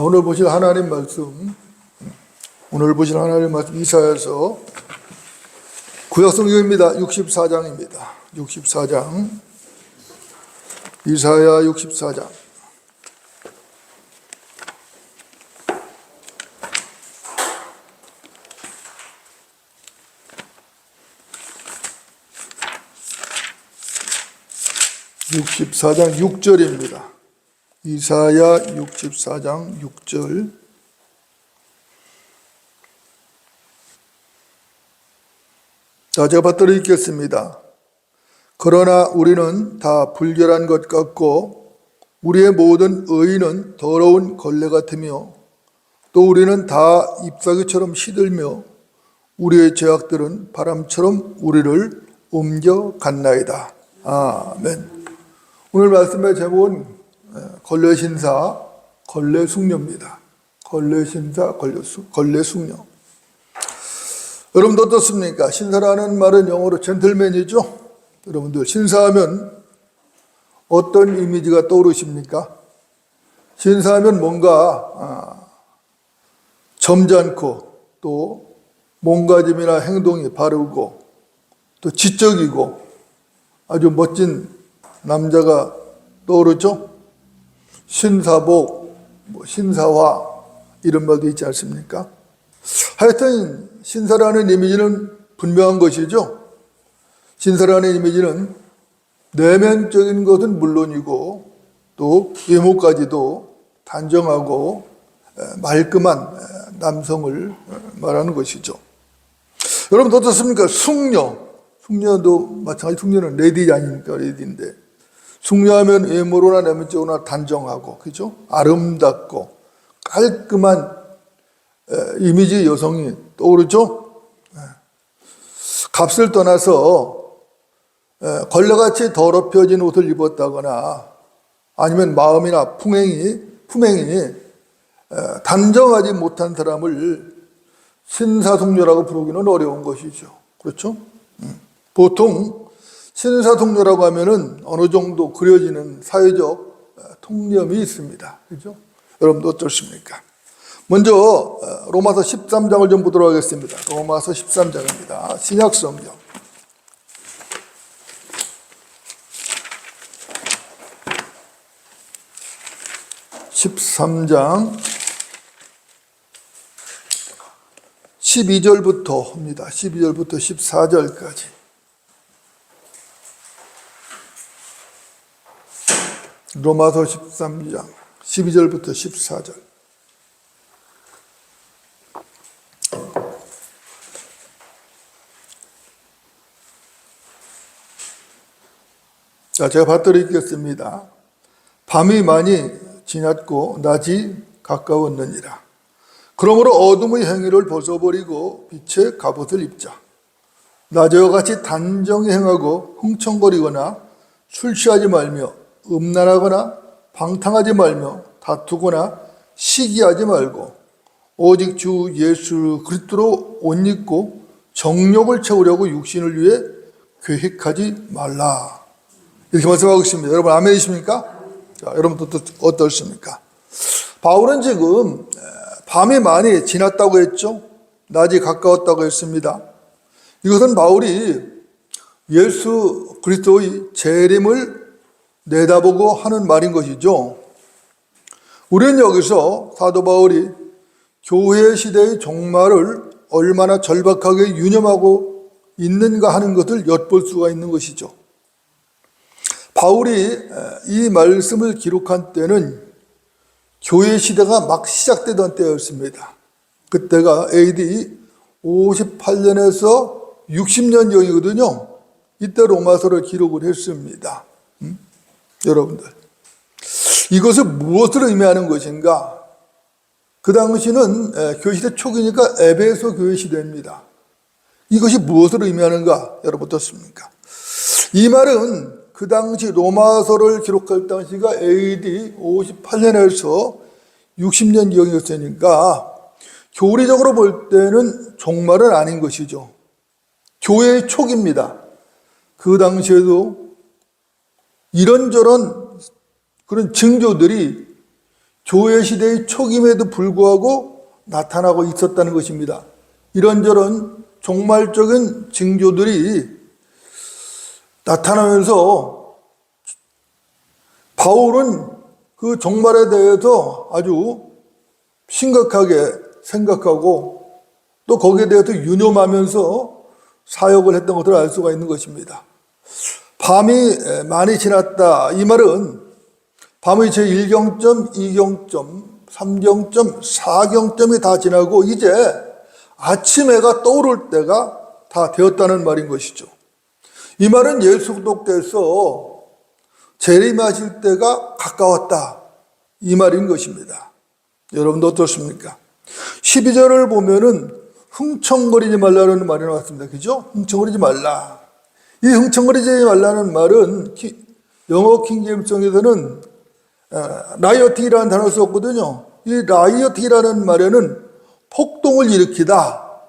오늘 보실 하나님 말씀 이사야서 구약성경입니다. 64장입니다. 64장 이사야 64장 6절입니다. 이사야 64장 6절. 자, 제가 받들어 읽겠습니다. 그러나 우리는 다 불결한 것 같고 우리의 모든 의인은 더러운 걸레 같으며 또 우리는 다 잎사귀처럼 시들며 우리의 죄악들은 바람처럼 우리를 옮겨갔나이다. 아멘. 오늘 말씀의 제목은 걸레신사, 걸레숙녀입니다. 걸레신사, 걸레숙녀. 여러분도 어떻습니까? 신사라는 말은 영어로 젠틀맨이죠? 여러분들 신사하면 어떤 이미지가 떠오르십니까? 신사하면 뭔가 점잖고 또 몸가짐이나 행동이 바르고 또 지적이고 아주 멋진 남자가 떠오르죠? 신사복, 신사화 이런 말도 있지 않습니까? 하여튼 신사라는 이미지는 분명한 것이죠. 신사라는 이미지는 내면적인 것은 물론이고 또 외모까지도 단정하고 말끔한 남성을 말하는 것이죠. 여러분 어떻습니까? 숙녀도 마찬가지. 숙녀는 레디 아닙니까? 레디인데 숙녀하면 외모로나 내면적으로나 단정하고, 그죠? 아름답고 깔끔한 이미지 여성이 떠오르죠? 값을 떠나서 걸레같이 더럽혀진 옷을 입었다거나 아니면 마음이나 품행이 단정하지 못한 사람을 신사숙녀라고 부르기는 어려운 것이죠. 그렇죠? 보통 신사숙녀라고 하면은 어느 정도 그려지는 사회적 통념이 있습니다. 그죠? 여러분도 어떻습니까? 먼저 로마서 13장을 좀 보도록 하겠습니다. 로마서 13장입니다. 신약성경. (13장) 12절부터 합니다. 12절부터 14절까지. 로마서 13장 12절부터 14절. 자, 제가 받들어 읽겠습니다. 밤이 많이 지났고 낮이 가까웠느니라. 그러므로 어둠의 행위를 벗어버리고 빛의 갑옷을 입자. 낮에와 같이 단정히 행하고 흥청거리거나 술 취하지 말며 음란하거나 방탕하지 말며 다투거나 시기하지 말고 오직 주 예수 그리스도로 옷 입고 정욕을 채우려고 육신을 위해 계획하지 말라. 이렇게 말씀하고 있습니다. 여러분 아멘이십니까? 자, 여러분도 어떻습니까? 바울은 지금 밤이 많이 지났다고 했죠. 낮이 가까웠다고 했습니다. 이것은 바울이 예수 그리스도의 재림을 내다보고 하는 말인 것이죠. 우리는 여기서 사도 바울이 교회 시대의 종말을 얼마나 절박하게 유념하고 있는가 하는 것을 엿볼 수가 있는 것이죠. 바울이 이 말씀을 기록한 때는 교회 시대가 막 시작되던 때였습니다. 그때가 AD 58년에서 60년경이거든요. 이때 로마서를 기록을 했습니다. 여러분들, 이것은 무엇을 의미하는 것인가? 그 당시는 교회 시대 초기니까 에베소 교회 시대입니다. 이것이 무엇을 의미하는가? 여러분 어떻습니까? 이 말은 그 당시 로마서를 기록할 당시가 AD 58년에서 60년경이었으니까 교리적으로 볼 때는 종말은 아닌 것이죠. 교회의 초기입니다. 그 당시에도 이런저런 그런 징조들이 교회 시대의 초임에도 불구하고 나타나고 있었다는 것입니다. 이런저런 종말적인 징조들이 나타나면서 바울은 그 종말에 대해서 아주 심각하게 생각하고 또 거기에 대해서 유념하면서 사역을 했던 것을 알 수가 있는 것입니다. 밤이 많이 지났다. 이 말은 밤의 제1경점, 2경점, 3경점, 4경점이 다 지나고 이제 아침 해가 떠오를 때가 다 되었다는 말인 것이죠. 이 말은 예수 그리스도께서 재림하실 때가 가까웠다. 이 말인 것입니다. 여러분도 어떻습니까? 12절을 보면은 흥청거리지 말라는 말이 나왔습니다. 그죠? 흥청거리지 말라. 이 흥청거리지 말라는 말은 영어 킹제임스에서는 라이어팅이라는 단어를 썼거든요. 이 라이어팅이라는 말에는 폭동을 일으키다,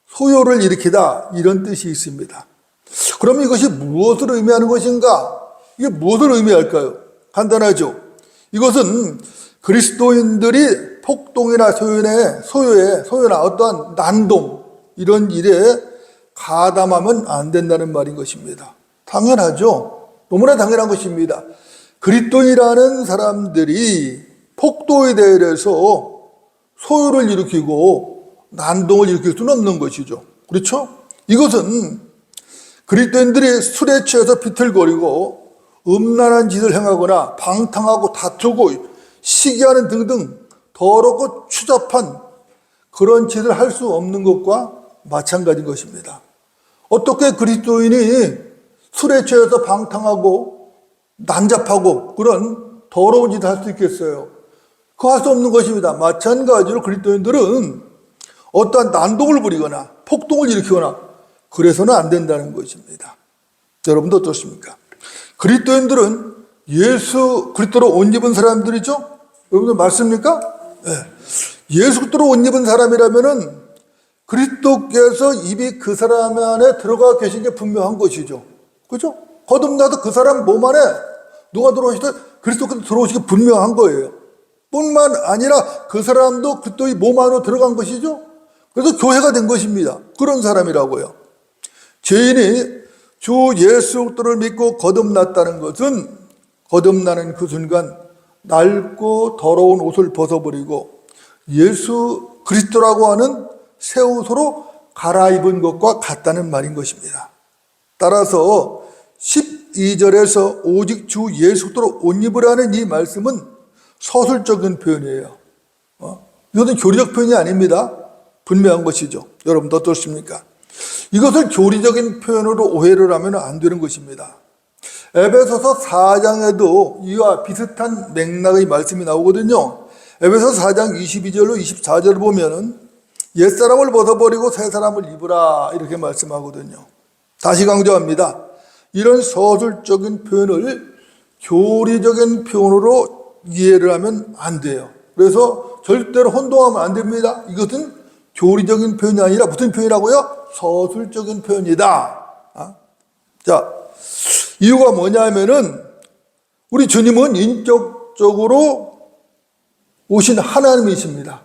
소요를 일으키다 이런 뜻이 있습니다. 그럼 이것이 무엇을 의미하는 것인가? 이게 무엇을 의미할까요? 간단하죠. 이것은 그리스도인들이 폭동이나 소요나 어떠한 난동 이런 일에 가담하면 안 된다는 말인 것입니다. 당연하죠. 너무나 당연한 것입니다. 그리스도인이라는 사람들이 폭동에 대해서 소요를 일으키고 난동을 일으킬 수는 없는 것이죠. 그렇죠? 이것은 그리스도인들이 술에 취해서 비틀거리고 음란한 짓을 행하거나 방탕하고 다투고 시기하는 등등 더럽고 추잡한 그런 짓을 할 수 없는 것과 마찬가지인 것입니다. 어떻게 그리스도인이 술에 취해서 방탕하고 난잡하고 그런 더러운 짓을 할 수 있겠어요? 그거 할 수 없는 것입니다. 마찬가지로 그리스도인들은 어떠한 난동을 부리거나 폭동을 일으키거나 그래서는 안 된다는 것입니다. 여러분도 어떻습니까? 그리스도인들은 예수 그리스도로 옷 입은 사람들이죠? 여러분들 맞습니까? 네. 예수 그리스도로 옷 입은 사람이라면은 그리스도께서 입이 그 사람 안에 들어가 계신 게 분명한 것이죠. 그죠? 거듭나도 그 사람 몸 안에 누가 들어오시든 그리스도께서 들어오시기 분명한 거예요. 뿐만 아니라 그 사람도 그리스도의 몸 안으로 들어간 것이죠. 그래서 교회가 된 것입니다. 그런 사람이라고요. 죄인이 주 예수 그리스도를 믿고 거듭났다는 것은 거듭나는 그 순간 낡고 더러운 옷을 벗어버리고 예수 그리스도라고 하는 새 옷으로 갈아입은 것과 같다는 말인 것입니다. 따라서 12절에서 오직 주 예수 그리스도로 옷 입으라는 이 말씀은 서술적인 표현이에요. 이것은 교리적 표현이 아닙니다. 분명한 것이죠. 여러분도 어떻습니까? 이것을 교리적인 표현으로 오해를 하면 안 되는 것입니다. 에베소서 4장에도 이와 비슷한 맥락의 말씀이 나오거든요. 에베소서 4장 22절로 24절을 보면은 옛사람을 벗어버리고 새사람을 입으라 이렇게 말씀하거든요. 다시 강조합니다. 이런 서술적인 표현을 교리적인 표현으로 이해를 하면 안 돼요. 그래서 절대로 혼동하면 안 됩니다. 이것은 교리적인 표현이 아니라 무슨 표현이라고요? 서술적인 표현이다. 자, 이유가 뭐냐면은 우리 주님은 인격적으로 오신 하나님이십니다.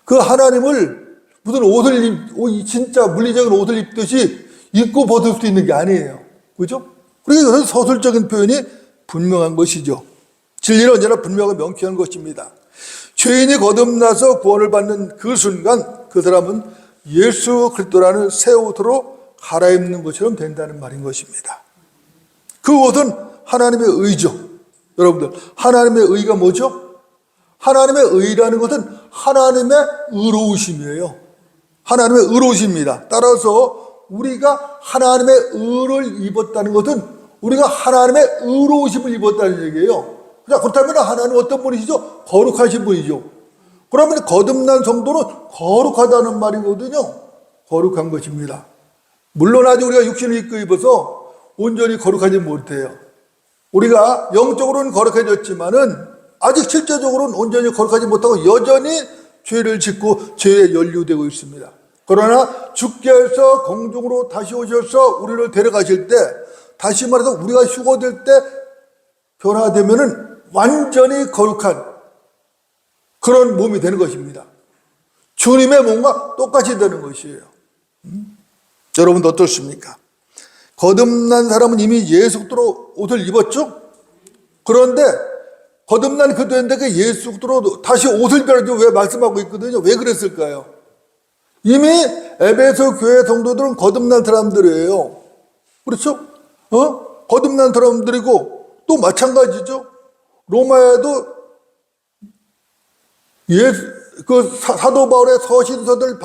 그 하나님을 무슨 진짜 물리적인 옷을 입듯이 입고 벗을 수 있는 게 아니에요. 그죠? 그러니까 이것은 서술적인 표현이 분명한 것이죠. 진리는 언제나 분명하고 명쾌한 것입니다. 죄인이 거듭나서 구원을 받는 그 순간 그 사람은 예수 그리스도라는 새 옷으로 갈아입는 것처럼 된다는 말인 것입니다. 그 옷은 하나님의 의죠. 여러분들, 하나님의 의가 뭐죠? 하나님의 의라는 것은 하나님의 의로우심이에요. 하나님의 의로우심입니다. 따라서 우리가 하나님의 의를 입었다는 것은 우리가 하나님의 의로우심을 입었다는 얘기예요. 그렇다면 하나님은 어떤 분이시죠? 거룩하신 분이죠. 그러면 거듭난 성도는 거룩하다는 말이거든요. 거룩한 것입니다. 물론 아직 우리가 육신을 입고 입어서 온전히 거룩하지 못해요. 우리가 영적으로는 거룩해졌지만은 아직 실제적으로는 온전히 거룩하지 못하고 여전히 죄를 짓고 죄에 연루되고 있습니다. 그러나 주께서 공중으로 다시 오셔서 우리를 데려가실 때, 다시 말해서 우리가 휴거될 때 변화되면은 완전히 거룩한 그런 몸이 되는 것입니다. 주님의 몸과 똑같이 되는 것이에요. 여러분도 어떻습니까? 거듭난 사람은 이미 예수 그리스도로 옷을 입었죠? 그런데 거듭난 그들인데 그 예수 그리스도로 다시 옷을 입으라고 왜 말씀하고 있거든요? 왜 그랬을까요? 이미 에베소 교회 성도들은 거듭난 사람들이에요. 그렇죠? 거듭난 사람들이고 또 마찬가지죠. 로마에도 사도 바울의 서신서를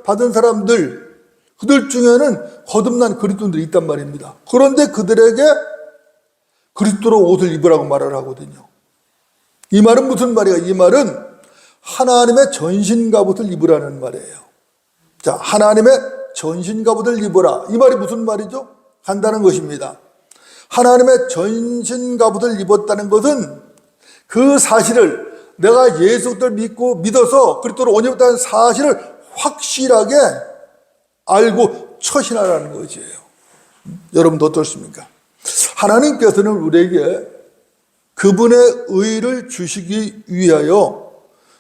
받은 사람들, 그들 중에는 거듭난 그리스도인들이 있단 말입니다. 그런데 그들에게 그리스도로 옷을 입으라고 말을 하거든요. 이 말은 무슨 말이야? 이 말은 하나님의 전신갑옷을 입으라는 말이에요. 자, 하나님의 전신갑옷을 입어라. 이 말이 무슨 말이죠? 간단한 것입니다. 하나님의 전신갑옷을 입었다는 것은 그 사실을 내가 예수를 믿어서 그리스도로 옷 입었다는 사실을 확실하게 알고 처신하라는 것이에요. 여러분도 어떻습니까? 하나님께서는 우리에게 그분의 의를 주시기 위하여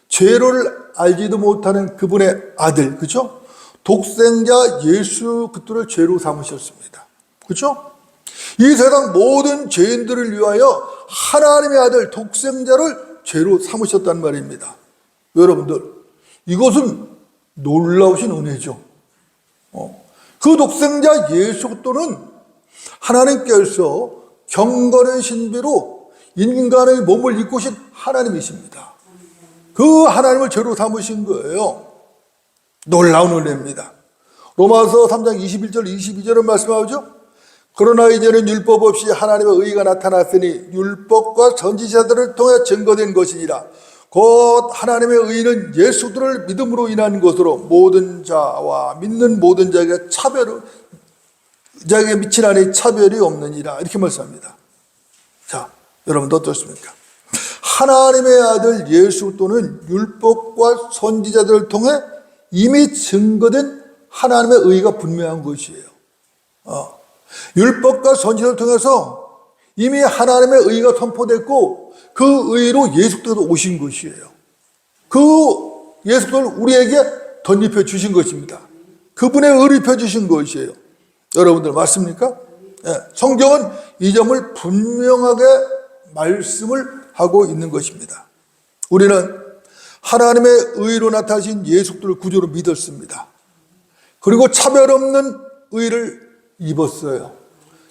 죄를 알지도 못하는 그분의 아들, 그죠? 독생자 예수 그리스도를 죄로 삼으셨습니다. 그죠? 이 세상 모든 죄인들을 위하여 하나님의 아들 독생자를 죄로 삼으셨단 말입니다. 여러분들, 이것은 놀라우신 은혜죠. 그 독생자 예수 그리스도는 하나님께서 경건의 신비로 인간의 몸을 입고 오신 하나님이십니다. 그 하나님을 죄로 삼으신 거예요. 놀라운 은혜입니다. 로마서 3장 21절 22절은 말씀하죠. 그러나 이제는 율법 없이 하나님의 의가 나타났으니 율법과 선지자들을 통해 증거된 것이니라. 곧 하나님의 의는 예수 그리스도를 믿음으로 인한 것으로 모든 자와 믿는 모든 자에게 자에게 미친 안에 차별이 없느니라. 이렇게 말씀합니다. 자, 여러분도 어떻습니까? 하나님의 아들 예수 그리스도는 율법과 선지자들을 통해 이미 증거된 하나님의 의가 분명한 것이에요. 율법과 선지자를 통해서 이미 하나님의 의가 선포됐고 그 의로 예수 그리스도가 오신 것이에요. 그 예수 그리스도를 우리에게 덧입혀 주신 것입니다. 그분의 의를 입혀 주신 것이에요. 여러분들 맞습니까? 성경은 이 점을 분명하게 말씀을 하고 있는 것입니다. 우리는 하나님의 의로 나타나신 예수 그리스도를 구주로 믿었습니다. 그리고 차별 없는 의를 입었어요.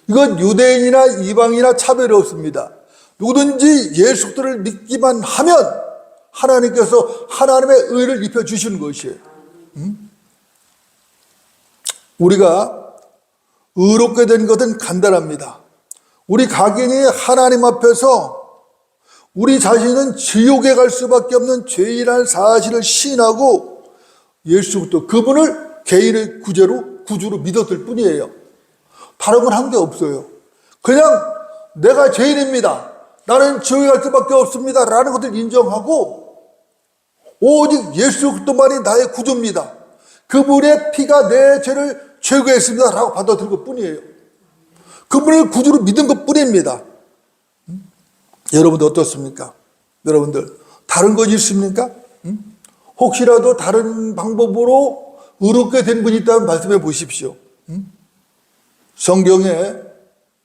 이건 유대인이나 이방이나 차별이 없습니다. 누구든지 예수 그리스도를 믿기만 하면 하나님께서 하나님의 의를 입혀 주시는 것이에요. 우리가 의롭게 된 것은 간단합니다. 우리 각인이 하나님 앞에서 우리 자신은 지옥에 갈 수밖에 없는 죄인이라는 사실을 시인하고 예수 그리스도 그분을 개인의 구주로 믿었을 뿐이에요. 다른 건 한 게 없어요. 그냥 내가 죄인입니다. 나는 지옥에 갈 수밖에 없습니다. 라는 것을 인정하고 오직 예수 그리스도만이 나의 구주입니다. 그분의 피가 내 죄를 제거했습니다. 라고 받아들일 것 뿐이에요. 그분을 구주로 믿은 것 뿐입니다. 여러분들 어떻습니까? 여러분들 다른 것 있습니까? 혹시라도 다른 방법으로 의롭게 된 분이 있다면 말씀해 보십시오. 성경에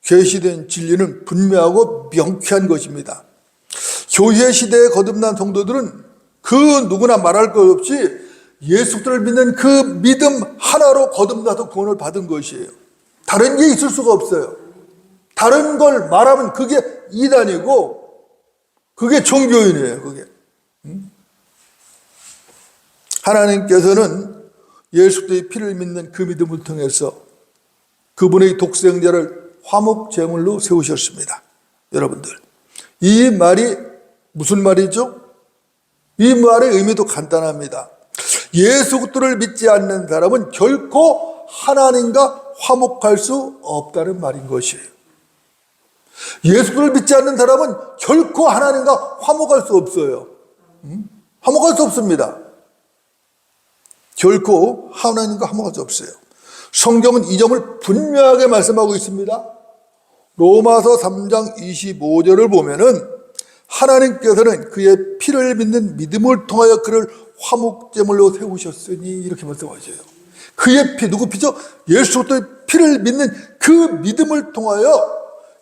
계시된 진리는 분명하고 명쾌한 것입니다. 교회 시대에 거듭난 성도들은 그 누구나 말할 것 없이 예수 그리스도를 믿는 그 믿음 하나로 거듭나서 구원을 받은 것이에요. 다른 게 있을 수가 없어요. 다른 걸 말하면 그게 이단이고 그게 종교인이에요. 그게. 하나님께서는 예수 그리스도의 피를 믿는 그 믿음을 통해서 그분의 독생자를 화목 제물로 세우셨습니다. 여러분들, 이 말이 무슨 말이죠? 이 말의 의미도 간단합니다. 예수 그리스도를 믿지 않는 사람은 결코 하나님과 화목할 수 없다는 말인 것이에요. 예수 그리스도를 믿지 않는 사람은 결코 하나님과 화목할 수 없어요. 화목할 수 없습니다. 결코 하나님과 화목할 수 없어요. 성경은 이 점을 분명하게 말씀하고 있습니다. 로마서 3장 25절을 보면은 하나님께서는 그의 피를 믿는 믿음을 통하여 그를 화목제물로 세우셨으니 이렇게 말씀하셔요. 그의 피, 누구 피죠? 예수 그리스도의 피를 믿는 그 믿음을 통하여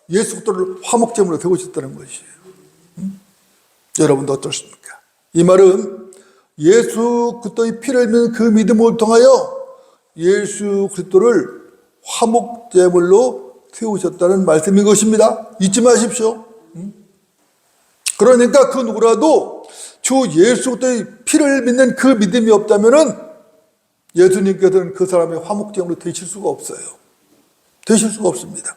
예수 그리스도를 화목제물로 세우셨다는 것이에요. 여러분도 어떻습니까? 이 말은 예수 그리스도의 피를 믿는 그 믿음을 통하여 예수 그리스도를 화목제물로 세우셨다는 말씀인 것입니다. 잊지 마십시오. 그러니까 그 누구라도 주 예수 그리스도의 피를 믿는 그 믿음이 없다면은 예수님께서는 그 사람의 화목제물로 되실 수가 없어요. 되실 수가 없습니다.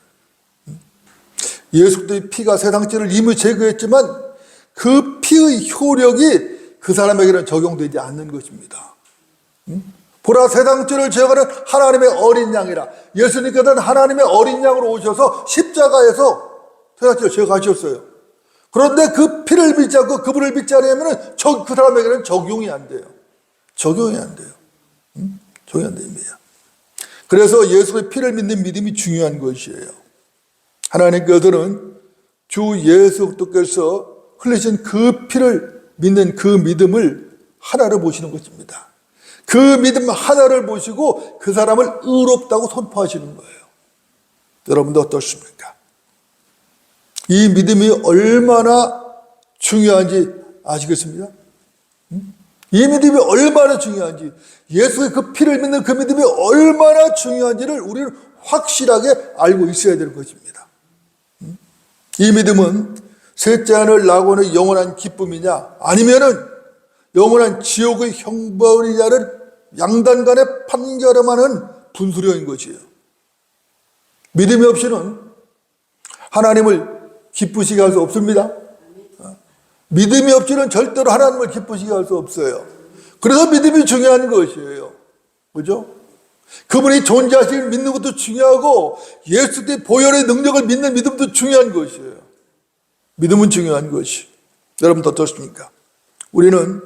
예수 그리스도의 피가 세상 죄를 이미 제거했지만 그 피의 효력이 그 사람에게는 적용되지 않는 것입니다. 보라, 세상 죄를 제거하는 하나님의 어린 양이라. 예수님께서는 하나님의 어린 양으로 오셔서 십자가에서 세상 죄를 제거하셨어요. 그런데 그 피를 믿지 않고 그분을 믿지 않으면 그 사람에게는 적용이 안 돼요. 적용이 안 돼요. 적용이 안 됩니다. 그래서 예수의 피를 믿는 믿음이 중요한 것이에요. 하나님께서는 주 예수 그리스도께서 흘리신 그 피를 믿는 그 믿음을 하나로 보시는 것입니다. 그 믿음 하나를 보시고 그 사람을 의롭다고 선포하시는 거예요. 여러분도 어떻습니까? 이 믿음이 얼마나 중요한지 아시겠습니까? 이 믿음이 얼마나 중요한지, 예수의 그 피를 믿는 그 믿음이 얼마나 중요한지를 우리는 확실하게 알고 있어야 되는 것입니다. 이 믿음은 셋째 하늘 낙원의 영원한 기쁨이냐, 아니면은 영원한 지옥의 형벌이냐를 양단간에 판결함하는 분수령인 것이에요. 믿음이 없이는 하나님을 기쁘시게 할 수 없습니다. 믿음이 없이는 절대로 하나님을 기쁘시게 할 수 없어요. 그래서 믿음이 중요한 것이에요. 그죠? 그분이 존재하시는 믿는 것도 중요하고 예수의 보혈의 능력을 믿는 믿음도 중요한 것이에요. 믿음은 중요한 것이. 여러분도 어떻습니까? 우리는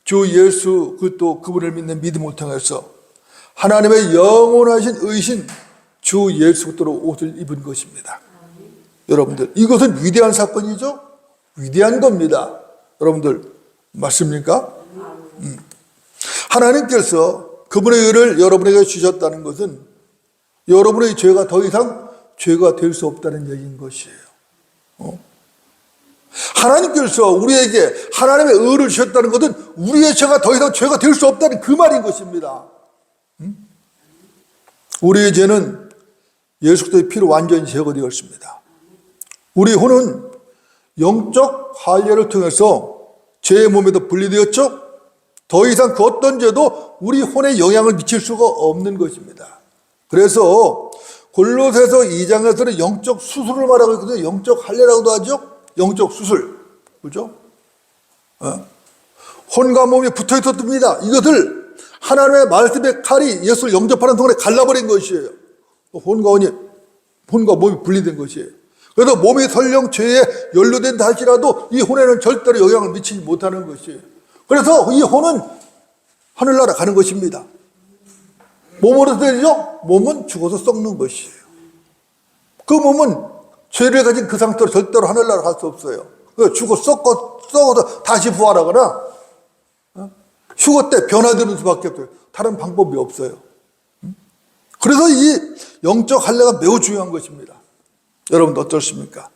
주 예수 그리스도 그분을 믿는 믿음을 통해서 하나님의 영원하신 의신 주 예수 그리스도로 옷을 입은 것입니다. 여러분들, 이것은 위대한 사건이죠? 위대한 겁니다. 여러분들 맞습니까? 하나님께서 그분의 의를 여러분에게 주셨다는 것은 여러분의 죄가 더 이상 죄가 될 수 없다는 얘기인 것이에요. 하나님께서 우리에게 하나님의 의를 주셨다는 것은 우리의 죄가 더 이상 죄가 될 수 없다는 그 말인 것입니다. 우리의 죄는 예수 그리스도의 피로 완전히 제거되었습니다. 우리 혼은 영적 할례를 통해서 죄의 몸에도 분리되었죠. 더 이상 그 어떤 죄도 우리 혼에 영향을 미칠 수가 없는 것입니다. 그래서 골로새서 2장에서는 영적 수술을 말하고 있거든요. 영적 할례라고도 하죠. 영적 수술, 그죠? 혼과 몸이 붙어 있었습니다. 이것을 하나님의 말씀의 칼이 예수를 영접하는 동안에 갈라버린 것이에요. 혼과 몸이 분리된 것이에요. 그래서 몸이 설령 죄에 연루된다 할지라도 이 혼에는 절대로 영향을 미치지 못하는 것이에요. 그래서 이 혼은 하늘나라 가는 것입니다. 몸으로 되죠? 몸은 죽어서 썩는 것이에요. 그 몸은 죄를 가진 그 상태로 절대로 하늘나라 갈 수 없어요. 죽어 썩어서 다시 부활하거나 휴거 때 변화되는 수밖에 없어요. 다른 방법이 없어요. 그래서 이 영적 할례가 매우 중요한 것입니다. 여러분도 어떻습니까?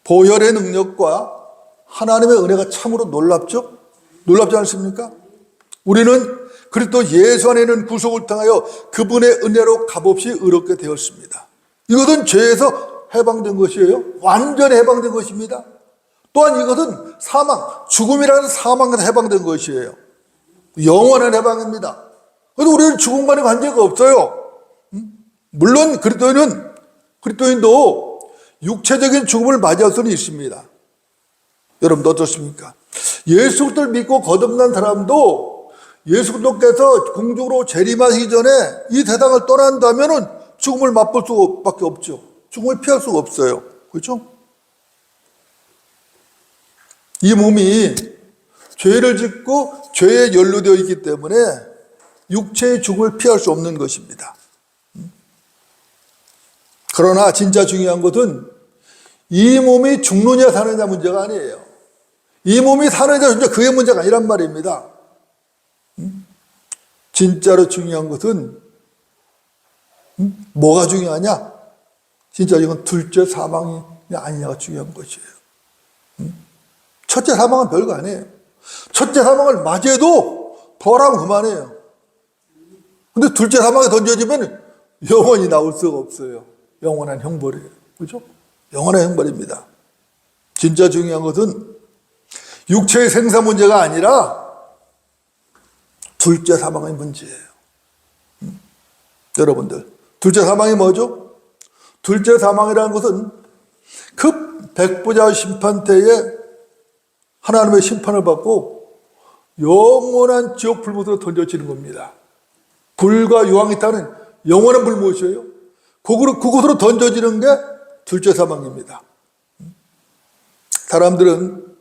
보혈의 능력과 하나님의 은혜가 참으로 놀랍죠? 놀랍지 않습니까? 우리는 그리스도 예수 안에 있는 구속을 통하여 그분의 은혜로 값없이 의롭게 되었습니다. 이것은 죄에서 해방된 것이에요. 완전히 해방된 것입니다. 또한 이것은 사망, 죽음이라는 사망에서 해방된 것이에요. 영원한 해방입니다. 그래서 우리는 죽음과는 관계가 없어요. 물론 그리스도인도 육체적인 죽음을 맞이할 수는 있습니다. 여러분 어떻습니까? 예수 그리스도를 믿고 거듭난 사람도 예수 그리스도께서 궁중으로 재림하시기 전에 이 세상을 떠난다면은 죽음을 맛볼 수밖에 없죠. 죽음을 피할 수가 없어요. 그렇죠? 이 몸이 죄를 짓고 죄에 연루되어 있기 때문에 육체의 죽음을 피할 수 없는 것입니다. 그러나 진짜 중요한 것은 이 몸이 죽느냐 사느냐 문제가 아니에요. 이 몸이 사느냐 진짜 그게 문제가 아니란 말입니다. 진짜로 중요한 것은 뭐가 중요하냐? 진짜 이건 둘째 사망이 아니냐가 중요한 것이에요. 첫째 사망은 별거 아니에요. 첫째 사망을 맞이해도 벌하면 그만해요. 근데 둘째 사망에 던져지면 영원히 나올 수가 없어요. 영원한 형벌이에요. 그죠? 영원한 형벌입니다. 진짜 중요한 것은 육체의 생사 문제가 아니라 둘째 사망의 문제예요. 여러분들, 둘째 사망이 뭐죠? 둘째 사망이라는 것은 급 백보자 심판 때에 하나님의 심판을 받고 영원한 지옥 불못으로 던져지는 겁니다. 불과 유황이 타는 영원한 불못이에요. 그곳으로 던져지는 게 둘째 사망입니다. 사람들은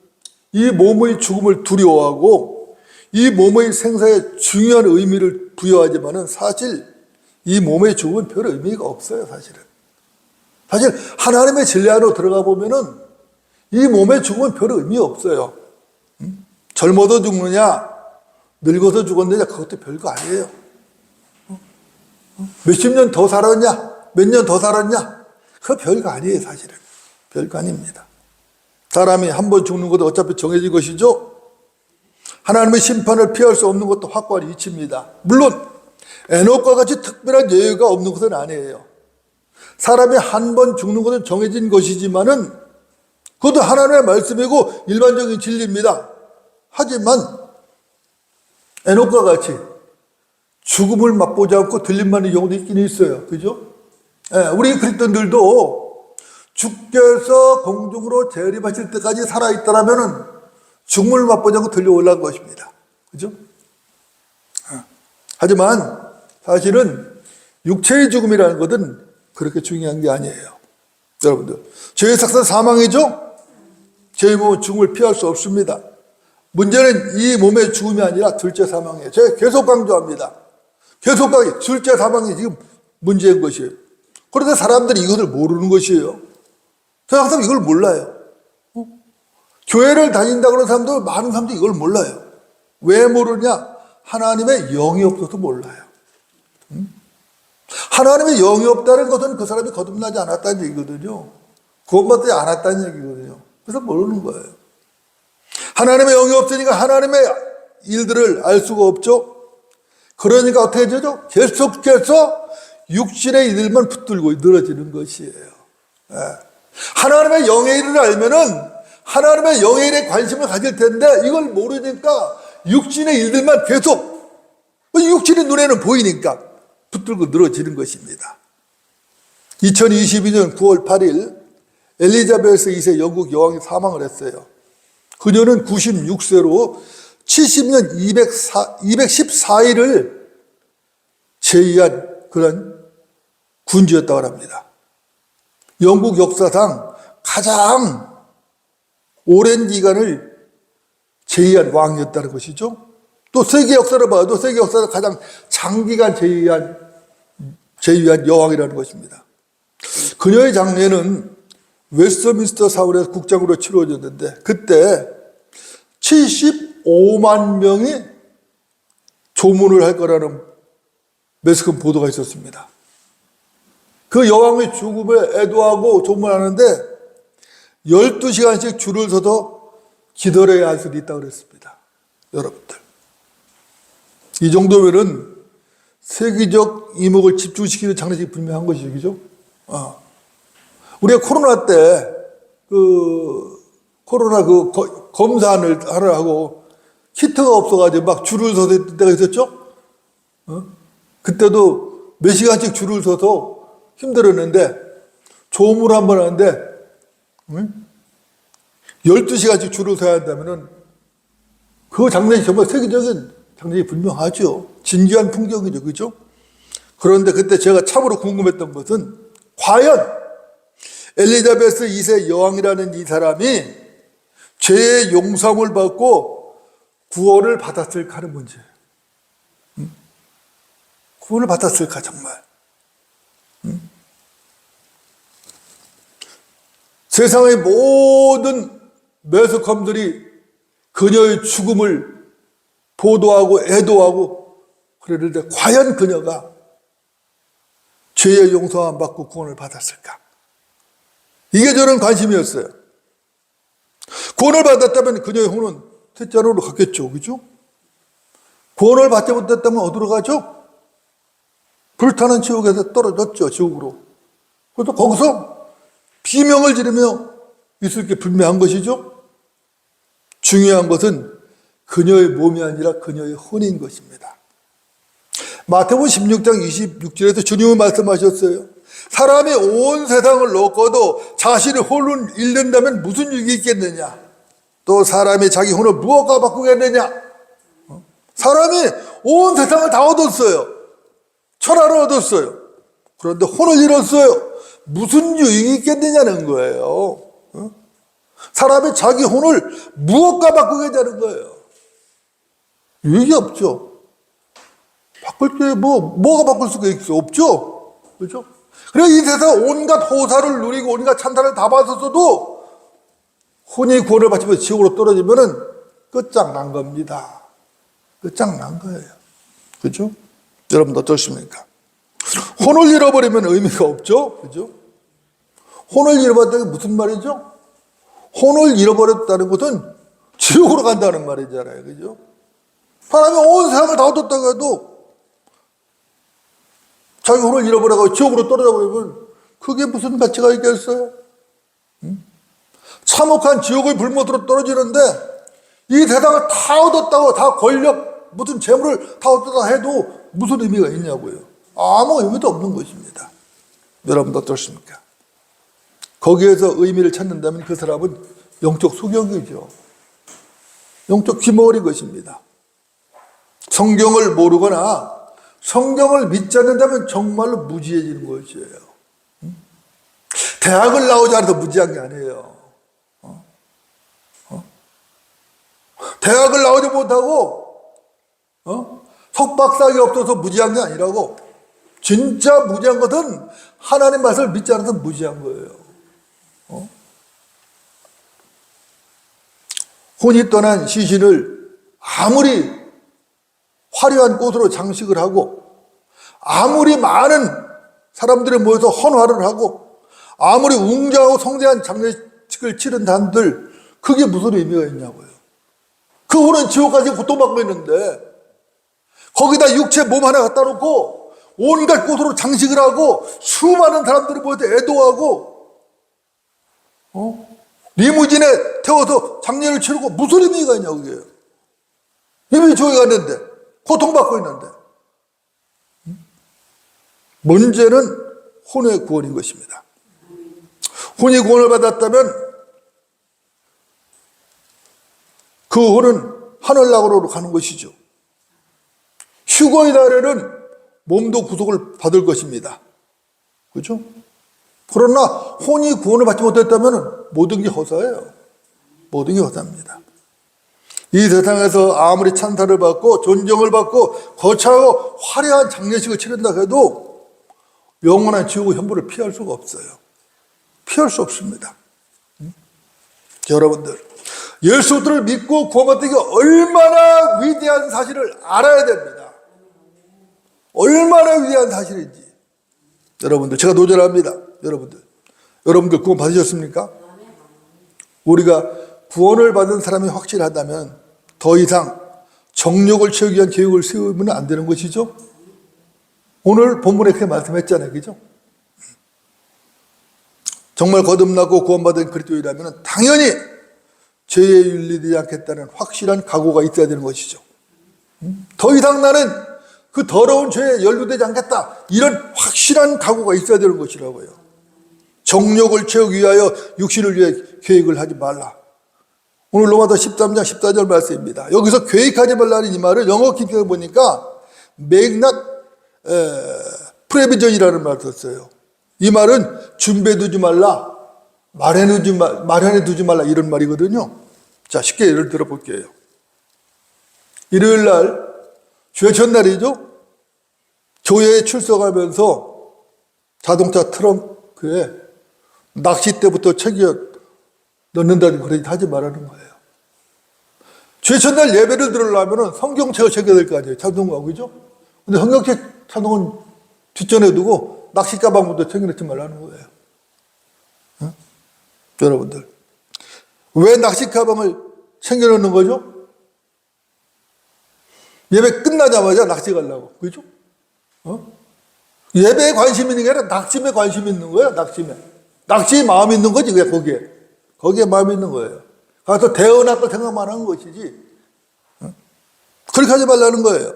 이 몸의 죽음을 두려워하고 이 몸의 생사에 중요한 의미를 부여하지만은 사실 이 몸의 죽음은 별 의미가 없어요, 사실은. 사실 하나님의 진리 안으로 들어가 보면은 이 몸의 죽음은 별 의미 없어요. 젊어서 죽느냐, 늙어서 죽었느냐, 그것도 별거 아니에요. 몇십 년 더 살았냐, 몇 년 더 살았냐, 그거 별거 아니에요, 사실은. 별거 아닙니다. 사람이 한 번 죽는 것도 어차피 정해진 것이죠. 하나님의 심판을 피할 수 없는 것도 확고한 이치입니다. 물론 에녹과 같이 특별한 여유가 없는 것은 아니에요. 사람이 한 번 죽는 것은 정해진 것이지만은 그것도 하나님의 말씀이고 일반적인 진리입니다. 하지만 에녹과 같이 죽음을 맛보지 않고 들림받는 경우도 있긴 있어요. 그죠? 우리 그리스도인들도 주께서 공중으로 재림하실 때까지 살아있다라면은 죽음을 맛보지 않고 들려 올라간 것입니다. 그죠? 하지만 사실은 육체의 죽음이라는 것은 그렇게 중요한 게 아니에요. 여러분들, 죄의 삭은 사망이죠? 죄의 몸은 죽음을 피할 수 없습니다. 문제는 이 몸의 죽음이 아니라 둘째 사망이에요. 제가 계속 강조합니다. 계속 둘째 사망이 지금 문제인 것이에요. 그런데 사람들이 이것을 모르는 것이에요. 저는 항상 이걸 몰라요. 교회를 다닌다고 하는 사람들, 많은 사람들이 이걸 몰라요. 왜 모르냐? 하나님의 영이 없어서 몰라요. 하나님의 영이 없다는 것은 그 사람이 거듭나지 않았다는 얘기거든요. 구원받지 않았다는 얘기거든요. 그래서 모르는 거예요. 하나님의 영이 없으니까 하나님의 일들을 알 수가 없죠. 그러니까 어떻게 되죠? 계속해서 육신의 일들만 붙들고 늘어지는 것이에요. 하나님의 영의 일을 알면은 하나님의 영의 일에 관심을 가질 텐데 이걸 모르니까 육신의 일들만 계속 육신의 눈에는 보이니까 붙들고 늘어지는 것입니다. 2022년 9월 8일 엘리자베스 2세 영국 여왕이 사망을 했어요. 그녀는 96세로 70년 214일을 재위한 그런 군주였다고 합니다. 영국 역사상 가장 오랜 기간을 재위한 왕이었다는 것이죠. 또 세계 역사를 봐도 세계 역사에서 가장 장기간 재위한 여왕이라는 것입니다. 그녀의 장례는 웨스트민스터 사원에서 국장으로 치러졌는데 그때 75만 명이 조문을 할 거라는 매스컴 보도가 있었습니다. 그 여왕의 죽음에 애도하고 조문하는데 12시간씩 줄을 서서 기다려야 할 수도 있다고 그랬습니다. 여러분들, 이 정도면은 세계적 이목을 집중시키는 장례식이 분명한 것이죠. 그죠? 우리가 코로나 때 코로나 검사를 하라고 키트가 없어가지고 막 줄을 서서 했던 때가 있었죠? 그때도 몇 시간씩 줄을 서서 힘들었는데 조문을 한번 하는데 12시간씩 줄을 서야 한다면은 그 장례식 정말 세계적인 장례식이 분명하죠. 진귀한 풍경이죠. 그죠? 그런데 그때 제가 참으로 궁금했던 것은 과연 엘리자베스 2세 여왕이라는 이 사람이 죄의 용서를 받고 구원을 받았을까 하는 문제예요. 구원을 받았을까 정말. 세상의 모든 매스컴들이 그녀의 죽음을 보도하고 애도하고 그랬는데 과연 그녀가 죄의 용서함 받고 구원을 받았을까? 이게 저는 관심이었어요. 구원을 받았다면 그녀의 혼은 셋째로 갔겠죠. 그죠? 구원을 받지 못했다면 어디로 가죠? 불타는 지옥에서 떨어졌죠. 지옥으로. 그래서 거기서 비명을 지르며 있을 게 분명한 것이죠. 중요한 것은 그녀의 몸이 아니라 그녀의 혼인 것입니다. 마태복음 16장 26절에서 주님은 말씀하셨어요. 사람이 온 세상을 놓고도 자신의 혼을 잃는다면 무슨 유익이 있겠느냐? 또 사람이 자기 혼을 무엇과 바꾸겠느냐? 사람이 온 세상을 다 얻었어요. 천하를 얻었어요. 그런데 혼을 잃었어요. 무슨 유익이 있겠느냐는 거예요. 사람이 자기 혼을 무엇과 바꾸겠냐는 거예요. 유익이 없죠. 바꿀 게 뭐가 바꿀 수가 있어? 없죠. 그렇죠? 그래서 이 세상 온갖 호사를 누리고 온갖 찬탄을 다 받았어도 혼이 구원을 받지 못해 지옥으로 떨어지면은 끝장난 겁니다. 끝장난 거예요. 그렇죠? 여러분 어떠십니까? 혼을 잃어버리면 의미가 없죠. 그렇죠? 혼을 잃어버렸다는 게 무슨 말이죠? 혼을 잃어버렸다는 것은 지옥으로 간다는 말이잖아요. 그죠? 사람이 온 세상을 다 얻었다고 해도 자기 혼을 잃어버려서 지옥으로 떨어져 버리면 그게 무슨 가치가 있겠어요? 참혹한 지옥의 불못으로 떨어지는데 이 세상을 다 얻었다고 다 권력 무슨 재물을 다 얻었다 해도 무슨 의미가 있냐고요. 아무 의미도 없는 것입니다. 여러분 어떻습니까? 거기에서 의미를 찾는다면 그 사람은 영적 소경이죠. 영적 귀머거린 것입니다. 성경을 모르거나 성경을 믿지 않는다면 정말로 무지해지는 것이에요. 대학을 나오지 않아서 무지한 게 아니에요. 대학을 나오지 못하고 석박사학이 없어서 무지한 게 아니라고. 진짜 무지한 것은 하나님 말씀을 믿지 않아서 무지한 거예요. 혼이 떠난 시신을 아무리 화려한 꽃으로 장식을 하고 아무리 많은 사람들이 모여서 헌화를 하고 아무리 웅장하고 성대한 장례식을 치른 단들 그게 무슨 의미가 있냐고요. 그 혼은 지옥까지 고통받고 있는데 거기다 육체 몸 하나 갖다 놓고 온갖 꽃으로 장식을 하고 수많은 사람들이 모여서 애도하고 리무진에 태워서 장례를 치르고 무슨 의미가 있냐고. 그게 이미 지옥에 갔는데 고통받고 있는데 문제는 혼의 구원인 것입니다. 혼이 구원을 받았다면 그 혼은 하늘나라로 가는 것이죠. 휴거의 날에는 몸도 구속을 받을 것입니다. 그렇죠? 그러나 혼이 구원을 받지 못했다면 모든 게 허사예요. 모든 게 허사입니다. 이 세상에서 아무리 찬사를 받고 존경을 받고 거창하고 화려한 장례식을 치른다 해도 영원한 지옥의 현보를 피할 수가 없어요. 피할 수 없습니다. 여러분들 예수를 믿고 구원받는 게 얼마나 위대한 사실을 알아야 됩니다. 얼마나 위대한 사실인지. 여러분들 제가 노절합니다. 여러분들 구원 받으셨습니까? 우리가 구원을 받은 사람이 확실하다면 더 이상 정욕을 채우기 위한 계획을 세우면 안 되는 것이죠. 오늘 본문에 그렇게 말씀했잖아요. 그죠? 정말 거듭나고 구원받은 그리스도인이라면 당연히 죄에 윤리되지 않겠다는 확실한 각오가 있어야 되는 것이죠. 더 이상 나는 그 더러운 죄에 연루되지 않겠다. 이런 확실한 각오가 있어야 되는 것이라고요. 정욕을 채우기 위하여 육신을 위해 계획을 하지 말라. 오늘 로마서 13장 14절 말씀입니다. 여기서 계획하지 말라는 이 말을 영어 킹에 보니까 make not provision이라는 말을 썼어요. 이 말은 준비해 두지 말라, 마련해 두지 말라 이런 말이거든요. 자, 쉽게 예를 들어 볼게요. 일요일 날 주의 전날이죠. 교회에 출석하면서 자동차 트렁크에 낚싯대부터 챙겨 넣는다는 그런 하지 말라는 거예요. 최첨단 예배를 들으려면 성경책을 챙겨야 될 거 아니에요. 찬송가고, 그죠? 근데 성경책 찬송은 뒷전에 두고 낚시 가방부터 챙겨놓지 말라는 거예요. 어? 여러분들. 왜 낚시 가방을 챙겨놓는 거죠? 예배 끝나자마자 낚시 가려고. 그죠? 예배에 관심 있는 게 아니라 낚심에 관심 있는 거예요. 낚심에. 낚시에 마음이 있는 거지. 그게 거기에 마음이 있는 거예요. 가서 대언할 생각만 하는 것이지. 그렇게 하지 말라는 거예요.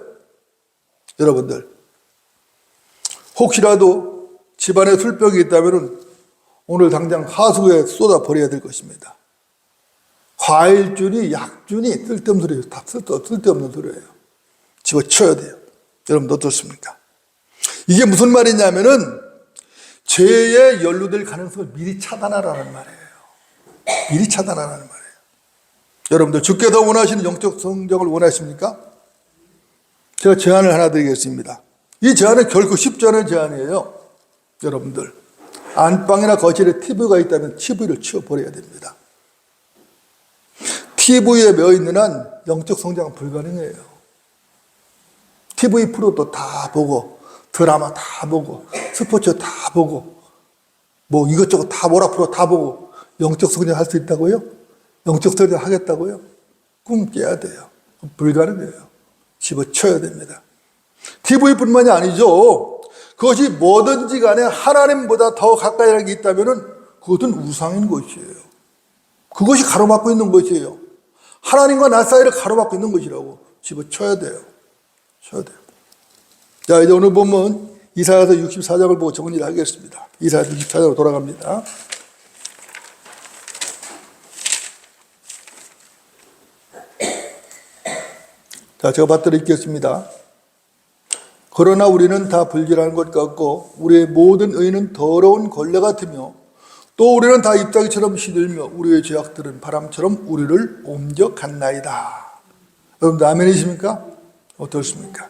여러분들. 혹시라도 집안에 술병이 있다면 오늘 당장 하수구에 쏟아 버려야 될 것입니다. 과일균이, 약균이 쓸데없는 소리예요. 다 쓸데없는 소리예요. 집어쳐야 돼요. 여러분 어떻습니까? 이게 무슨 말이냐면은 죄에 연루될 가능성을 미리 차단하라는 말이에요. 미리 차단하라는 말이에요. 여러분들 주께서 원하시는 영적 성장을 원하십니까? 제가 제안을 하나 드리겠습니다. 이 제안은 결코 쉽지 않은 제안이에요. 여러분들 안방이나 거실에 TV가 있다면 TV를 치워버려야 됩니다. TV에 매여있는 한 영적 성장은 불가능해요. TV 프로도 다 보고 드라마 다 보고 스포츠 다 보고 뭐 이것저것 다 뭐라 프로 다 보고 영적 성장 할 수 있다고요? 영적 성장 하겠다고요? 꿈 깨야 돼요. 불가능해요. 집어쳐야 됩니다. TV뿐만이 아니죠. 그것이 뭐든지 간에 하나님보다 더 가까이 하는 게 있다면 그것은 우상인 것이에요. 그것이 가로막고 있는 것이에요. 하나님과 나 사이를 가로막고 있는 것이라고 집어쳐야 돼요. 쳐야 돼요. 자, 이제 오늘 보면 이사야서 64장을 보고 정리를 하겠습니다. 이사야서 64장으로 돌아갑니다. 자, 제가 받들어 읽겠습니다. 그러나 우리는 다 불결한 것 같고 우리의 모든 의는 더러운 걸레 같으며 또 우리는 다 잎사귀처럼 시들며 우리의 죄악들은 바람처럼 우리를 옮겨갔나이다. 여러분들 아멘이십니까? 어떻습니까?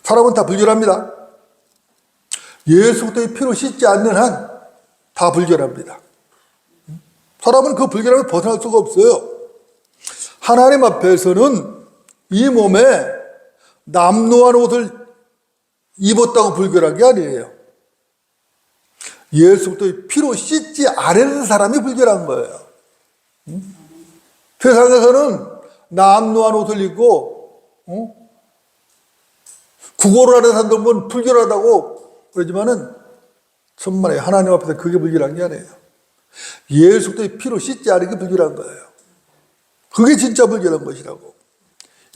사람은 다 불결합니다. 예수 그리스도의 피로 씻지 않는 한 다 불결합니다. 사람은 그 불결함을 벗어날 수가 없어요. 하나님 앞에서는 이 몸에 남루한 옷을 입었다고 불결한 게 아니에요. 예수 그리스도의 피로 씻지 않은 사람이 불결한 거예요. 세상에서는 남루한 옷을 입고 구걸을 하는 사람들은 불결하다고 그러지만은 천만에 하나님 앞에서 그게 불결한 게 아니에요. 예수 그리스도의 피로 씻지 않은 게 불결한 거예요. 그게 진짜 불결한 것이라고.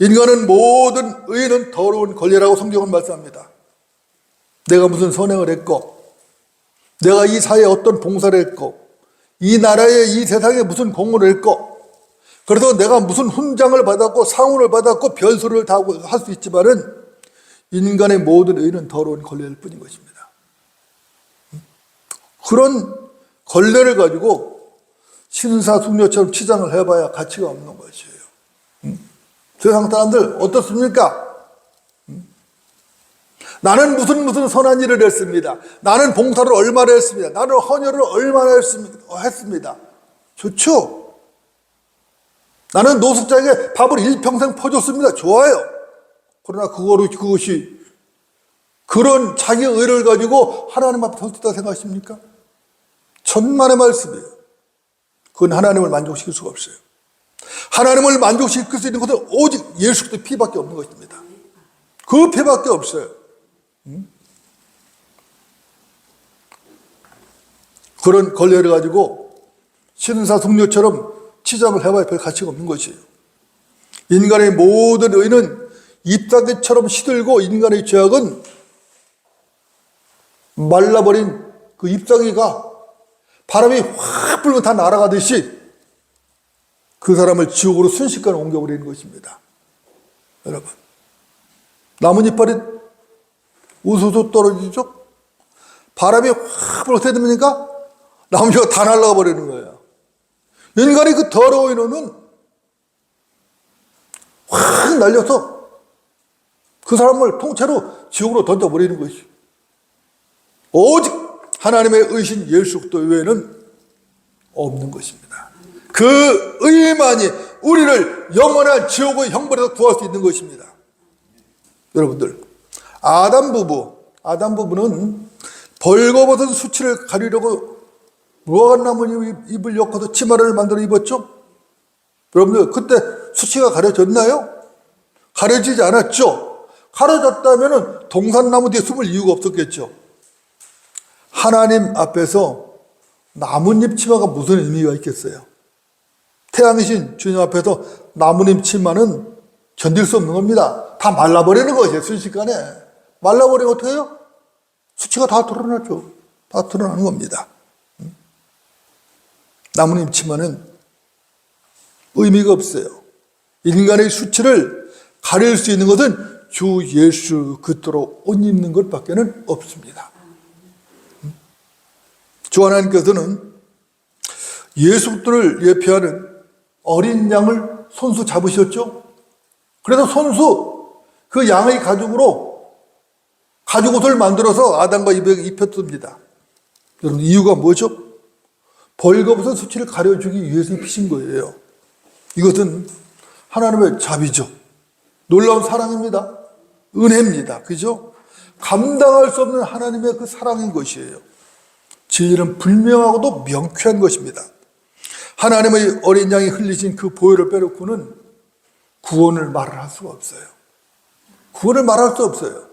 인간은 모든 의는 더러운 걸레라고 성경은 말씀합니다. 내가 무슨 선행을 했고 내가 이 사회에 어떤 봉사를 했고 이 나라에 이 세상에 무슨 공헌을 했고 그래서 내가 무슨 훈장을 받았고 상훈을 받았고 별소리를 다 할 수 있지만은 인간의 모든 의는 더러운 걸레일 뿐인 것입니다. 그런 걸레를 가지고 신사숙녀처럼 치장을 해봐야 가치가 없는 것이에요. 세상 사람들 어떻습니까? 나는 무슨 선한 일을 했습니다. 나는 봉사를 얼마나 했습니다. 나는 헌혈을 얼마나 했습니다. 좋죠? 나는 노숙자에게 밥을 일평생 퍼줬습니다. 좋아요. 그러나 그것이 그런 자기의 의를 가지고 하나님 앞에 설 수 있다고 생각하십니까? 천만의 말씀이에요. 그건 하나님을 만족시킬 수가 없어요. 하나님을 만족시킬 수 있는 것은 오직 예수 그리스도의 피밖에 없는 것입니다. 그 피밖에 없어요. 그런 걸레를 가지고 신사숙녀처럼 치장을 해봐야 별 가치가 없는 것이에요. 인간의 모든 의는 잎사귀처럼 시들고 인간의 죄악은 말라버린 그 잎사귀가 바람이 확 불면 다 날아가듯이 그 사람을 지옥으로 순식간에 옮겨버리는 것입니다. 여러분, 나뭇잎발이 우수수 떨어지죠? 바람이 확 불어 대듭니까? 나뭇잎이 다 날아가 버리는 거예요. 인간의 그 더러운 의는 확 날려서 그 사람을 통째로 지옥으로 던져버리는 것이죠. 오직 하나님의 의신 예수 그리스도 외에는 없는 것입니다. 그 의만이 우리를 영원한 지옥의 형벌에서 구할 수 있는 것입니다. 여러분들, 아담 부부는 벌거벗은 수치를 가리려고 무화과 나뭇잎을 엮어서 치마를 만들어 입었죠? 여러분들, 그때 수치가 가려졌나요? 가려지지 않았죠? 가려졌다면 동산나무 뒤에 숨을 이유가 없었겠죠? 하나님 앞에서 나뭇잎 치마가 무슨 의미가 있겠어요? 태양이신 주님 앞에서 나뭇잎 치마는 견딜 수 없는 겁니다. 다 말라버리는 것이에요. 순식간에. 말라버리면 어떻게 해요? 수치가 다 드러나죠. 다 드러나는 겁니다. 나뭇잎 치마는 의미가 없어요. 인간의 수치를 가릴 수 있는 것은 주 예수 그리스도로 옷 입는 것밖에는 없습니다. 주 하나님께서는 예수 그리스도를 예표하는 어린 양을 손수 잡으셨죠. 그래서 손수 그 양의 가죽으로 가죽옷을 만들어서 아담과 이브에 입혔습니다. 여러분, 이유가 뭐죠? 벌거벗은 수치를 가려주기 위해서 입히신 거예요. 이것은 하나님의 자비죠. 놀라운 사랑입니다. 은혜입니다. 그죠? 감당할 수 없는 하나님의 그 사랑인 것이에요. 진리는 불명하고도 명쾌한 것입니다. 하나님의 어린 양이 흘리신 그 보혈을 빼놓고는 구원을 말을 할 수가 없어요. 구원을 말할 수 없어요.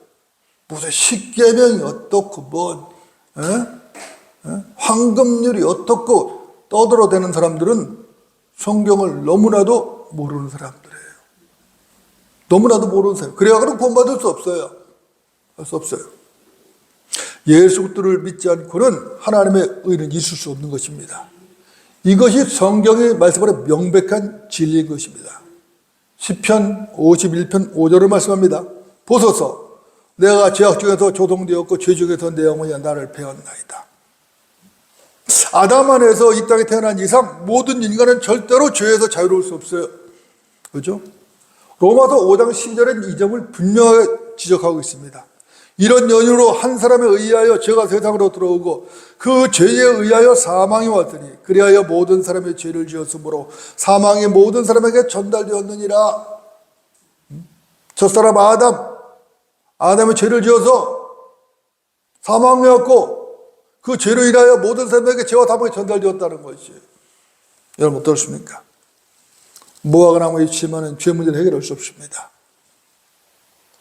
무슨 십계명이 어떻고 황금률이 어떻고 떠들어대는 사람들은 성경을 너무나도 모르는 사람들이에요. 너무나도 모르는 사람. 그래가지고 구원받을 수 없어요. 할 수 없어요. 예수 그리스도를 믿지 않고는 하나님의 의는 있을 수 없는 것입니다. 이것이 성경의 말씀으로 명백한 진리인 것입니다. 시편 51편 5절을 말씀합니다. 보소서, 내가 죄악 중에서 조성되었고 죄 중에서 내 어머니가 나를 배웠나이다. 아담 안에서 이 땅에 태어난 이상 모든 인간은 절대로 죄에서 자유로울 수 없어요. 그렇죠? 로마서 5장 12절은 이 점을 분명하게 지적하고 있습니다. 이런 연유로 한 사람에 의하여 죄가 세상으로 들어오고 그 죄에 의하여 사망이 왔으니 그리하여 모든 사람의 죄를 지었으므로 사망이 모든 사람에게 전달되었느니라. 첫사람 아담의 죄를 지어서 사망이 왔고 그 죄로 인하여 모든 사람에게 죄와 사망이 전달되었다는 것이에요. 여러분 어떻습니까? 무화과 나무의 입치마는 죄 문제를 해결할 수 없습니다.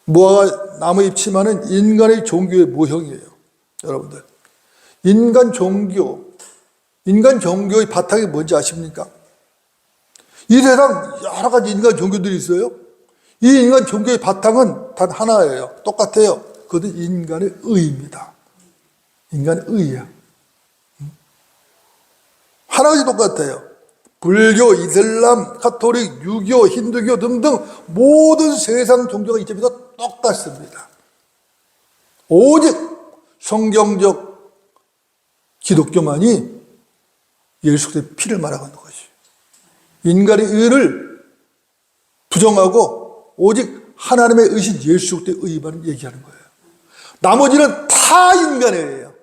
무화과 나무 입치마는 인간의 종교의 모형이에요. 여러분들, 인간 종교의 바탕이 뭔지 아십니까? 이 세상 여러 가지 인간 종교들이 있어요. 이 인간 종교의 바탕은 단 하나예요. 똑같아요. 그것은 인간의 의입니다. 인간의 의야. 하나같이 똑같아요. 불교, 이슬람, 카톨릭, 유교, 힌두교 등등 모든 세상 종교가 이 점에서 똑같습니다. 오직 성경적 기독교만이 예수 그리스도의 피를 말하고 있는 것이에요. 인간의 의를 부정하고 오직 하나님의 의신 예수 그리스도의 의만 얘기하는 거예요. 나머지는 다 인간의 의예요.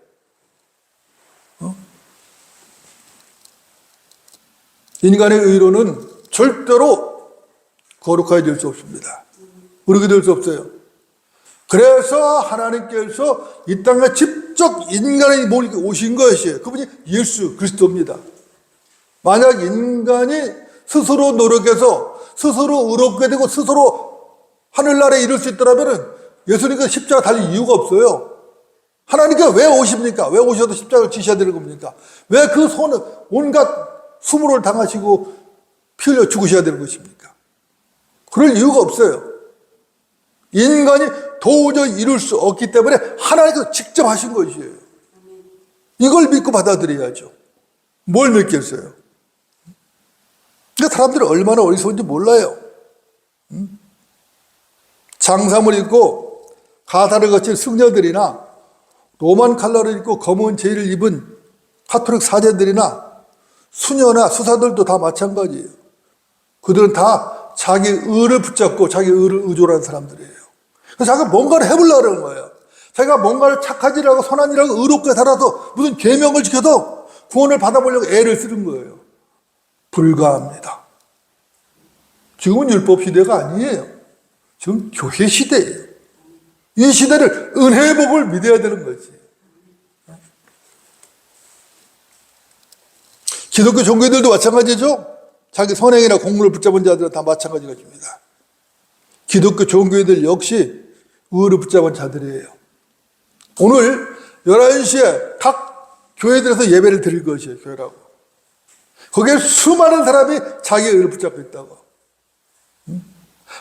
인간의 의로는 절대로 거룩하게 될 수 없습니다. 그렇게 될 수 없어요. 그래서 하나님께서 이 땅에 직접 인간의 몸을 오신 것이에요. 그분이 예수 그리스도입니다. 만약 인간이 스스로 노력해서 스스로 의롭게 되고 스스로 하늘나라에 이룰 수 있더라면 예수님께서 십자가 달릴 이유가 없어요. 하나님께서 왜 오십니까? 왜 오셔도 십자가를 지셔야 되는 겁니까? 왜 그 손을 온갖 수모를 당하시고 피 흘려 죽으셔야 되는 것입니까? 그럴 이유가 없어요. 인간이 도저히 이룰 수 없기 때문에 하나님께서 직접 하신 것이에요. 이걸 믿고 받아들여야죠. 뭘 믿겠어요? 그러니까 사람들이 얼마나 어리석은지 몰라요. 장삼을 입고 가사를 거친 승려들이나 로만 칼라를 입고 검은 제의를 입은 카톨릭 사제들이나 수녀나 수사들도 다 마찬가지예요. 그들은 다 자기 의를 붙잡고 자기 의를 의존하는 사람들이에요. 그래서 자기가 뭔가를 해보려고 하는 거예요. 자기가 뭔가를 착한 일하고 선한 일하고 의롭게 살아서 무슨 계명을 지켜서 구원을 받아보려고 애를 쓰는 거예요. 불가합니다. 지금은 율법 시대가 아니에요. 지금 교회 시대예요. 이 시대를 은혜의 복을 믿어야 되는 거지. 기독교 종교들도 마찬가지죠. 자기 선행이나 공로를 붙잡은 자들은 다 마찬가지 것입니다. 기독교 종교들 역시 의를 붙잡은 자들이에요. 오늘 11시에 각 교회들에서 예배를 드릴 것이에요. 교회라고. 거기에 수많은 사람이 자기의 의를 붙잡고 있다고.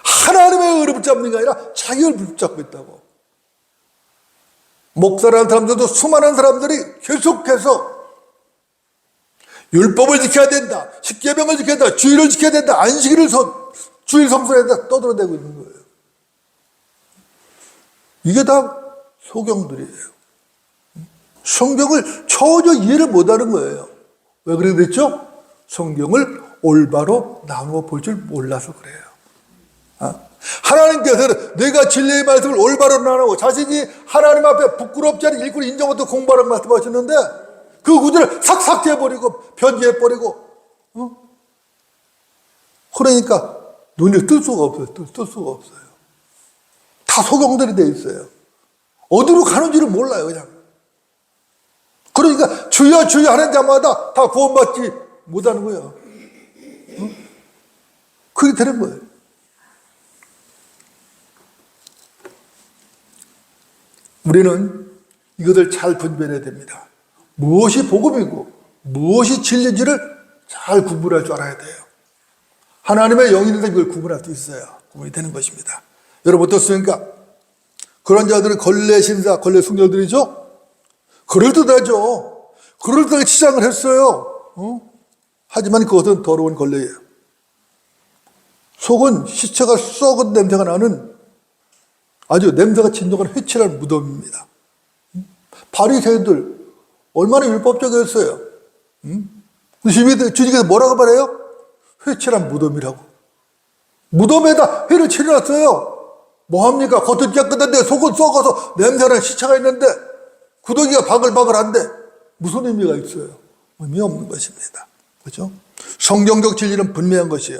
하나님의 의를 붙잡는 게 아니라 자기 의를 붙잡고 있다고. 목사라는 사람들도 수많은 사람들이 계속해서 율법을 지켜야 된다, 십계명을 지켜야 된다, 주일을 지켜야 된다, 안식일을 주일 성수해야 된다 떠들어대고 있는 거예요. 이게 다 소경들이에요. 성경을 전혀 이해를 못하는 거예요. 왜 그래 그랬죠? 성경을 올바로 나누어 볼 줄 몰라서 그래요. 하나님께서는 내가 진리의 말씀을 올바로 나누고 자신이 하나님 앞에 부끄럽지 않은 일꾼 인정부터 공부하라고 말씀하셨는데 그 구절을 삭삭 해버리고 변제해버리고 그러니까 눈을 뜰 수가 없어요. 뜰 수가 없어요. 다 소경들이 돼 있어요. 어디로 가는지를 몰라요. 그냥. 그러니까 주여 주여 하는 자마다 다 구원받지 못하는 거예요. 그게 되는 거예요. 우리는 이것을 잘 분별해야 됩니다. 무엇이 복음이고 무엇이 진리인지를 잘 구분할 줄 알아야 돼요. 하나님의 영이라서 이걸 구분할 수 있어야 구분이 되는 것입니다. 여러분 어떻습니까? 그런 자들은 걸레 신사, 걸레 숙녀들이죠? 그럴듯하죠. 그럴듯하게 치장을 했어요. 하지만 그것은 더러운 걸레예요. 속은 시체가 썩은 냄새가 나는 아주 냄새가 진동한 회칠한 무덤입니다. 바리새인들 얼마나 율법적이었어요. 주님께서 뭐라고 말해요? 회칠한 무덤이라고. 무덤에다 회를 칠해놨어요. 뭐합니까? 겉은 깨끗한데 속은 썩어서 냄새나는 시체가 있는데 구더기가 바글바글한데 무슨 의미가 있어요? 의미 없는 것입니다. 그렇죠? 성경적 진리는 분명한 것이에요.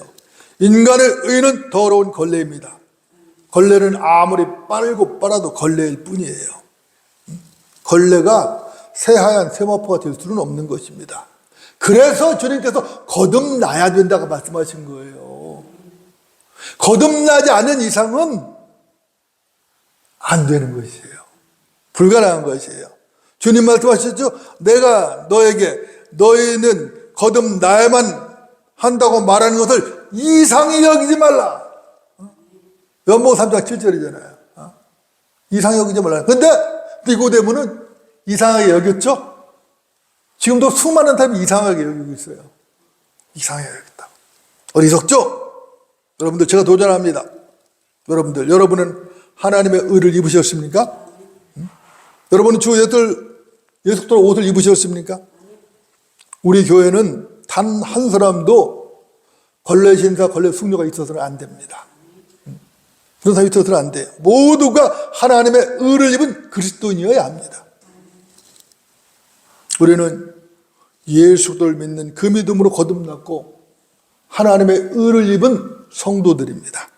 인간의 의는 더러운 걸레입니다. 걸레는 아무리 빨고 빨아도 걸레일 뿐이에요. 걸레가 새하얀 세마포가 될 수는 없는 것입니다. 그래서 주님께서 거듭나야 된다고 말씀하신 거예요. 거듭나지 않은 이상은 안 되는 것이에요. 불가능한 것이에요. 주님 말씀하셨죠? 내가 너희는 거듭나야만 한다고 말하는 것을 이상히 여기지 말라. 연봉 3장 7절이잖아요. 이상히 여기지 말라. 근데 니고데모는 이상하게 여겼죠? 지금도 수많은 사람이 이상하게 여기고 있어요. 이상하게 여겼다. 어리석죠? 여러분들 제가 도전합니다. 여러분은 하나님의 의를 입으셨습니까? 여러분은 주 예수들 옷을 입으셨습니까? 우리 교회는 단 한 사람도 걸레 신사, 걸레 숙녀가 있어서는 안 됩니다. 그런 사람이 있어서는 안 돼요. 모두가 하나님의 의를 입은 그리스도인이어야 합니다. 우리는 예수를 믿는 그 믿음으로 거듭났고 하나님의 의를 입은 성도들입니다.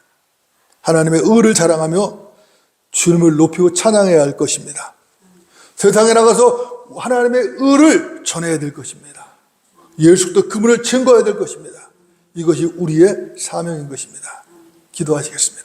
하나님의 의를 자랑하며 주님을 높이고 찬양해야 할 것입니다. 세상에 나가서 하나님의 의를 전해야 될 것입니다. 예수 그리스도 그분을 증거해야 될 것입니다. 이것이 우리의 사명인 것입니다. 기도하시겠습니다.